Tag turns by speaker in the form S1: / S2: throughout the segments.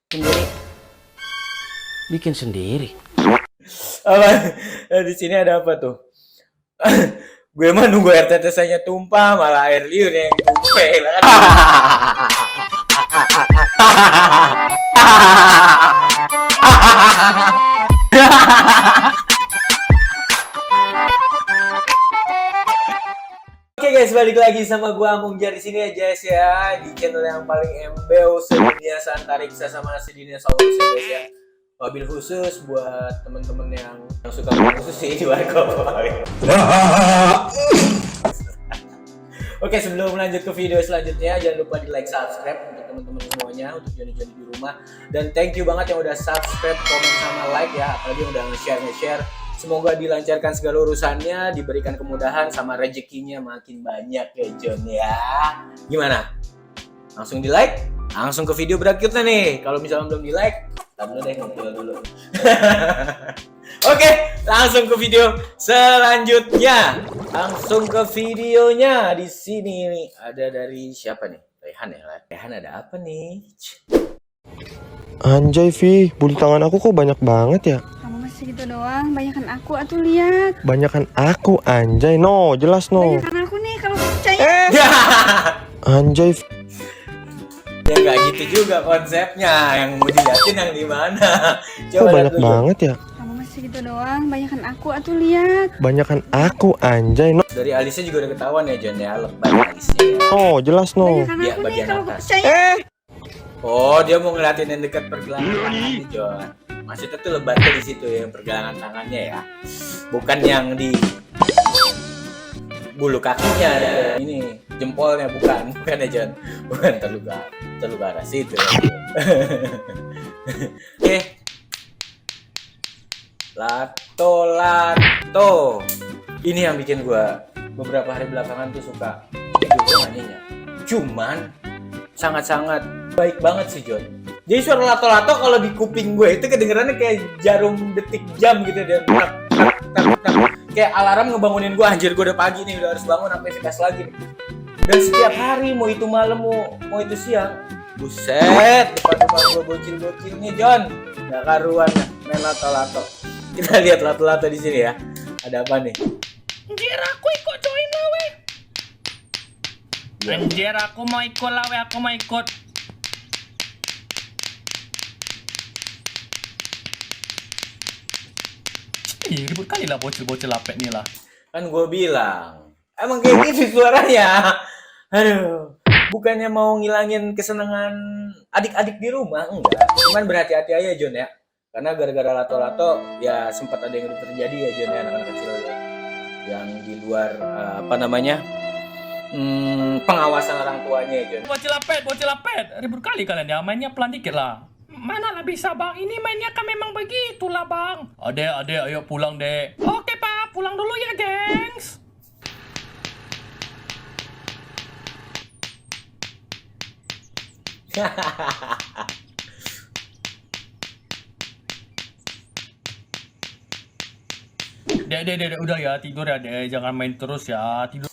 S1: Sendiri. Bikin sendiri.
S2: Apa? Di sini ada apa tuh? Gue mah nunggu air tetesannya tumpah, malah air liur yang tumpah lah kan. Oke guys, balik lagi sama gua Amungjar di sini ya guys ya, di channel yang paling embel sedunia Santariksa sama sedinosaurus ya guys ya. Wabil khusus buat temen-temen yang suka khusus sih di warkop. Oke, sebelum lanjut ke video selanjutnya, jangan lupa di like, subscribe untuk teman-teman semuanya, untuk Joni-Joni di rumah. Dan thank you banget yang udah subscribe, komen, sama like ya, apalagi yang udah nge-share. Semoga dilancarkan segala urusannya, diberikan kemudahan sama rezekinya makin banyak ya Jon ya. Gimana? Langsung di like? Langsung ke video berikutnya nih. Kalau misalnya belum di like, tar dulu deh, ngobrol dulu. Oke, langsung ke video selanjutnya. Langsung ke videonya. Di sini nih ada dari siapa nih? Rehan ya. Rehan ada apa nih?
S3: Anjay Vi, bulu tangan aku kok banyak banget ya?
S4: Kamu masih gitu doang, banyakan aku atuh lihat.
S3: Banyakan aku anjay, no, jelas no.
S4: Banyakan aku nih kalau percaya.
S3: Anjay.
S2: Ya nggak gitu juga konsepnya. Yang mau diliatin yang di mana?
S3: Kok banyak banget ya?
S4: Kamu masih gitu doang, banyakan aku atuh lihat.
S3: Banyakan aku anjay, no.
S2: Dari alisnya juga udah ketahuan ya Jon ya, lebay alisnya.
S3: No, jelas no.
S4: Banyakan
S2: Ya,
S4: aku nih
S2: bagian
S4: kalau
S2: atas.
S4: percaya.
S2: Oh, dia mau ngeliatin yang dekat pergelangan tangan nih, Jon. Maksudnya tuh lebatnya di situ ya, pergelangan tangannya ya. Bukan yang di bulu kakinya ada. Ini jempolnya bukan ya, Jon. Bukan terluka arah situ ya. Oke. Lato. Ini yang bikin gua beberapa hari belakangan tuh suka tidur nyanyinya. Cuman sangat-sangat baik banget sih Jon. Jadi suara lato-lato kalau di kuping gue itu kedengerannya kayak jarum detik jam gitu dan tak. Kayak alarm ngebangunin gue, anjir gue udah pagi nih, udah harus bangun sampai sekas lagi nih. Dan setiap hari mau itu malam mau itu siang, buset depan rumah gue bocil-bocil nih Jon. Gak karuan main lato-lato. Kita lihat lato-lato di sini ya. Ada apa nih?
S5: Anjir aku ikut join lah weh. Anjir aku mau ikut lah weh, aku mau ikut. Ribut kali lah bocil-bocil lapet nih lah.
S2: Kan gue bilang, emang kayak gitu suaranya. Aduh, bukannya mau ngilangin kesenangan adik-adik di rumah, enggak. Cuman berhati-hati aja Jon ya. Karena gara-gara lato-lato ya sempat ada yang terjadi ya Jon ya, anak-anak kecil yang di luar pengawasan orang tuanya ya Jon.
S5: Bocil lapet. Ribut kali kalian ya, mainnya pelan dikit lah. Mana lah bisa bang, ini mainnya kan memang begitulah bang. Adek, ayo pulang dek. Oke pak, pulang dulu ya gengs. Dek, udah ya tidur ya dek, jangan main terus ya, tidur.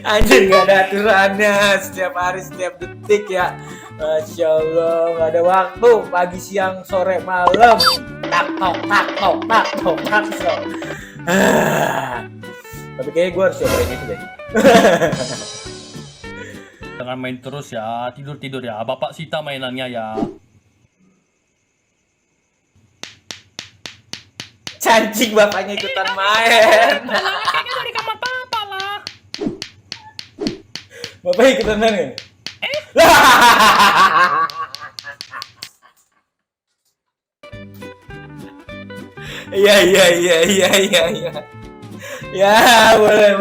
S2: Anjir gak ada aturannya, setiap hari setiap detik ya. Masya Allah, gak ada waktu, pagi siang sore malam. Tak tok. Tapi kayaknya gue harus cobain itu deh.
S5: Jangan main terus ya, tidur ya. Bapak sita mainannya ya.
S2: Cancing bapaknya ikutan main.
S5: Kayaknya dari kamar papa lah.
S2: Bapak ikutan main kan? Iya. Ya, boleh.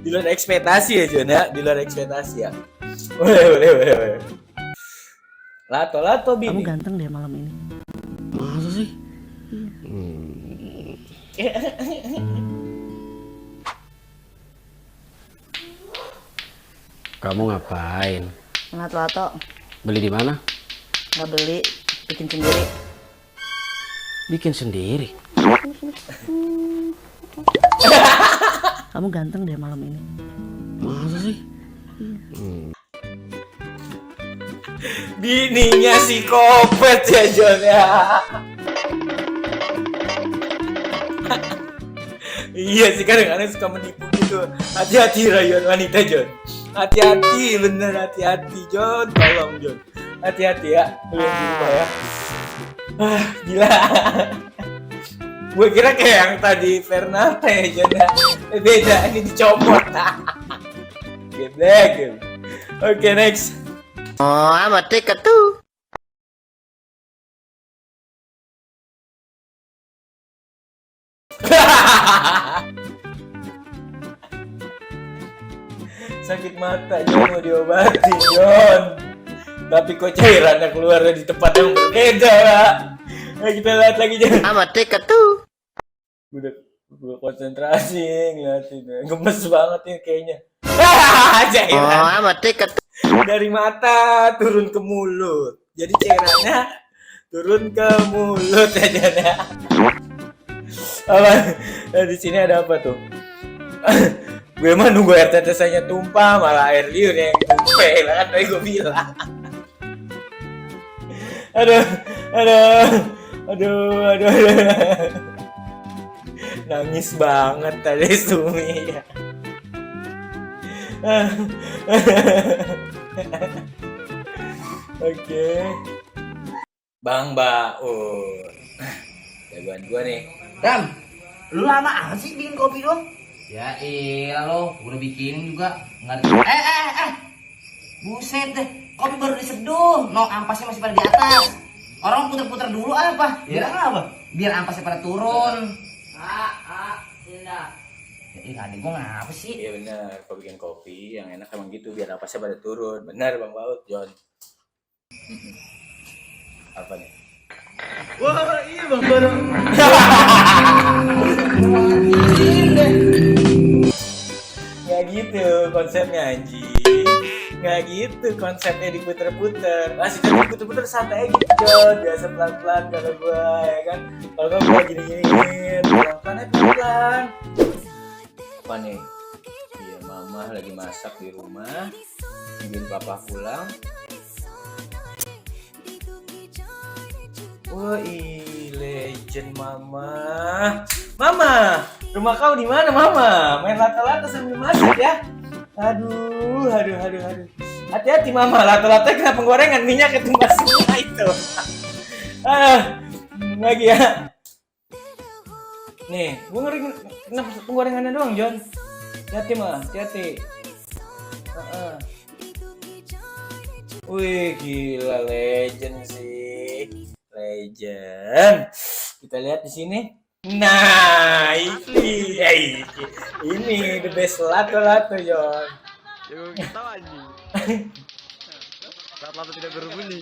S2: Di luar ekspektasi ya Jon ya, di luar ekspektasi ya. Boleh. Lato
S1: Kamu
S2: bini.
S1: ganteng deh malam ini. Masa sih?
S6: Kamu ngapain?
S1: Lato-lato.
S6: Beli di mana?
S1: Nggak beli, bikin sendiri. Bikin sendiri. Kamu ganteng deh malam ini.
S6: Masa sih?
S2: Bininya psikopat ya Jon ya. Iya sih, kadang-kadang suka menipu gitu. Hati-hati Rayon wanita Jon. Hati-hati, bener hati-hati Jon. Tolong Jon. Hati-hati ya, lu yang di rumah ya. Gila. Gue kira kayak yang tadi Fernanda ya Jon ya. Beda, ini dicopot. Geblek. Oke, next.
S1: Oh, amat tiket tuh.
S2: Sakit mata Jon, mau diobatin Jon. Tapi kok cairannya keluar di tempat yang berbeda ya. Nah, kita lihat lagi Jon.
S1: Amat tiket tuh.
S2: Gue konsentrasi ngeliatin. Gemes banget nih kayaknya. Cairan.
S1: Oh, amat tiket tuh.
S2: Dari mata turun ke mulut. Jadi cairannya turun ke mulut aja ya. Apa? Nah, di sini ada apa tuh? Gue mah nunggu air tetesannya tumpah, malah air liur yang tumpah lah kan tadi gue bilang. Aduh. Nangis banget tadi Sumi ya. Oke. Bang Baur. Jagoan gua nih.
S7: Ram, lu lama amat sih bikin kopi dong?
S8: Ya iyalah lo, udah bikin juga nggak.
S7: Buset deh, kopi baru diseduh, no ampasnya masih pada di atas. Orang puter-puter dulu apa? Biar apa? Biar ampasnya pada turun.
S8: Tidak.
S7: Ih, adik gua ngapa sih?
S2: Iya benar, kalau bikin kopi yang enak emang gitu biar napasnya pada turun. Benar Bang Baut, Jon. Apa nih? Wah, iya Bang Baut. Nggak gitu konsepnya anjing. Nggak gitu konsepnya diputer-puter. Masih kan diputer-puter santai gitu Jon. Biasa pelan-pelan kalau gua ya kan. Kalau gua gini-gini pelan-pelan. Apa nih? Iya, mama lagi masak di rumah, nungguin papa pulang. Wah, legend mama. Mama, rumah kau di mana mama? Main lato-lato sambil masak ya? Aduh. Hati-hati mama, lato-lato kena penggorengan, minyak ketumbas semua itu. Lagi ya. Nih, gue ngeri kenapa penggorengannya doang, Jon. Hati-hati mah, hati-hati. Wih, gila legend sih. Legend. Kita lihat di sini. Nah, ini the best lato-lato, Jon.
S3: Jangan kita anjing. Saat lato tidak berbunyi.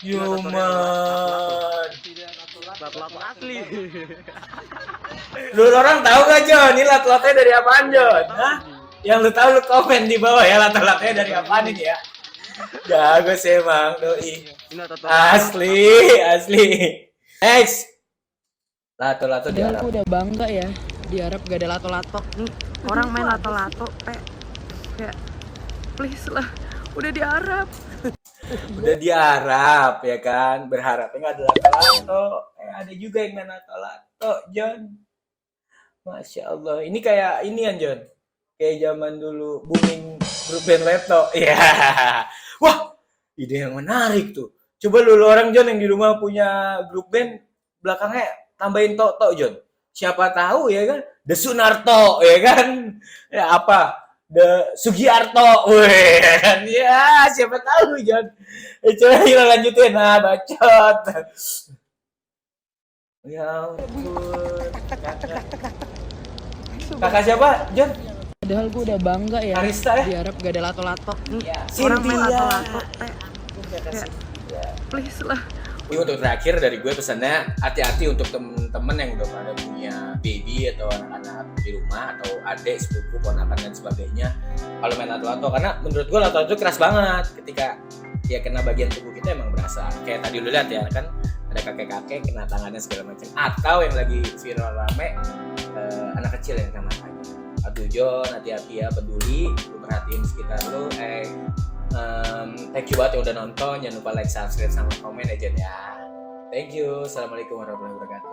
S2: Yuman.
S3: Lato asli.
S2: Lu orang tahu gak Jon? Ini lato-latonya dari apaan Jon? Hah? Yang lu tahu lu komen di bawah ya lato-latonya dari apaan ini ya? Jago sih emang doi. Asli. Next. Lato-lato di Arab.
S9: Aku udah bangga ya di Arab gak ada lato-lato. Nih orang main lato-lato, kayak please lah, udah di Arab.
S2: Udah di Arab ya kan, berharapnya nggak ada lato-lato. Ada juga yang main lato-lato, Jon. Masya Allah, ini kayak inian Jon, kayak zaman dulu booming grup band Leto. Ya, wah, ide yang menarik tuh. Coba lu orang Jon yang di rumah punya grup band, belakangnya tambahin Toto Jon. Siapa tahu ya kan, The Sunarto ya kan, ya apa? The Sugiarto, weh kan ya siapa tahu Jon. Coba kita lanjutin, nah bacot. Ya ampun. Kakak siapa Jon?
S9: Padahal gue udah bangga ya
S2: Arista ya?
S9: di Arab gak ada lato-lato. Nih
S2: Cynthia.
S9: orang main lato-lato, kayak please lah.
S2: Ini untuk terakhir dari gue pesannya, hati-hati untuk temen-temen yang udah pada punya baby atau anak-anak di rumah atau adik, sepupu, ponakan dan sebagainya. Kalau main lato-lato, karena menurut gue lato-lato keras banget. Ketika dia kena bagian tubuh kita emang berasa. Kayak tadi lu lihat ya kan, ada kakek-kakek kena tangannya segala macam. Atau yang lagi viral rame, kecil yang kena matanya. Aduh Jon, hati-hati ya, peduli, lu perhatiin sekitar lu. Thank you banget yang udah nonton. Jangan lupa like, subscribe, sama komen ya Jon ya. Thank you. Assalamualaikum warahmatullahi wabarakatuh.